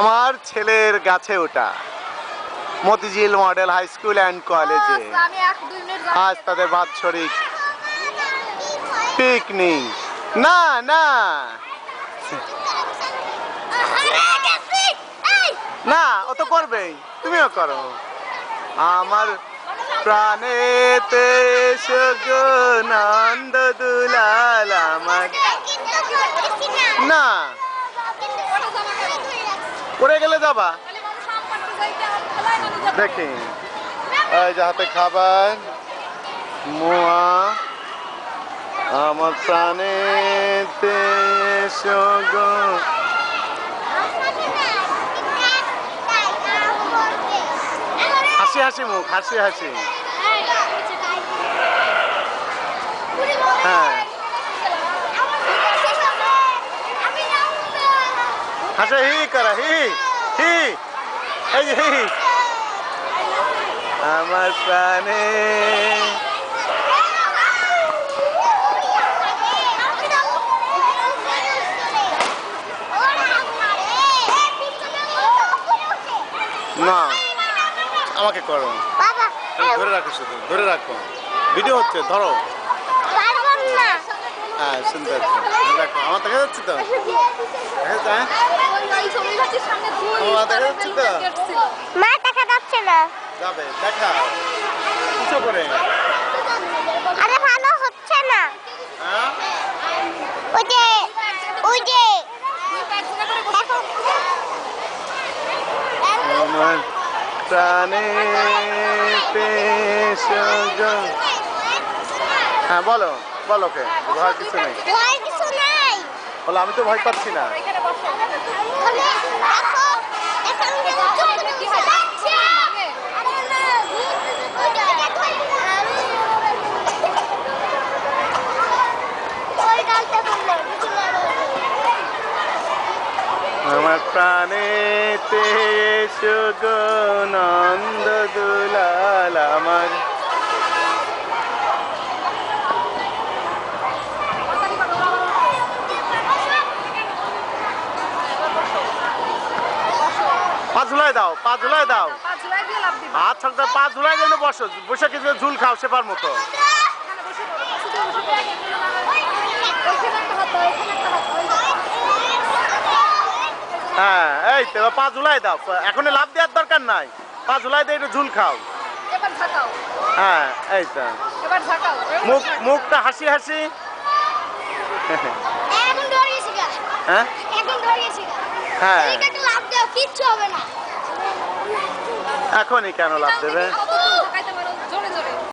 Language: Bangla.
আমার ছেলের গাছে ওটা Motijheel model high school and কলেজে আজ তাদের বাৎসরিক পিকনিক। না না না, ও তো করবেই, তুমিও করো। আমার প্রাণেতে নন্দ দুলাল আমার। না পড়ে গেলে যাবা দেখি। এই যে হাতে খাবার, মোয়া, আমার প্রাণেতে হাসি হাসি মুখ, হাসি হাসি। হ্যাঁ হাসে, হি করা, হি হি, এই যে হি। আমার প্রাণে না, আমাকে করো, ধরে রাখো, শুধু ধরে রাখো, ভিডিও হচ্ছে, ধরো। হ্যাঁ শুনতে পাচ্ছি, দেখো আমার দেখা যাচ্ছে তো, দেখা যাচ্ছে তো, মা দেখা যাচ্ছে না, যাবে দেখা কিছু করে। আরে ভালো হচ্ছে না, হ্যাঁ ওই যে আমার প্রাণে হ্যাঁ বলো বলো, কে ভয় কিছু নেই, ভয় কিছু নাই, বলো আমি তো ভয় পাচ্ছি না। আমার প্রাণেতে নন্দ দুলাল আমার। পা ঝুলাই দাও, পা ঝুলাই দাও, হাত ছাড়তে পা ঝুলাই যেন বসো, বসে কিছু ঝুল খাও সেবার মতো। হ্যাঁ এই তো পা ঝুলাই দাও, এখন লাভ দেওয়ার দরকার নাই, পা ঝুলাই দিয়ে একটু ঝুল খাও। হ্যাঁ এই তো মুখ, মুখটা হাসি হাসি। হ্যাঁ হ্যাঁ কিচ্ছু হবে না, এখনই কেন লাভ দেবে?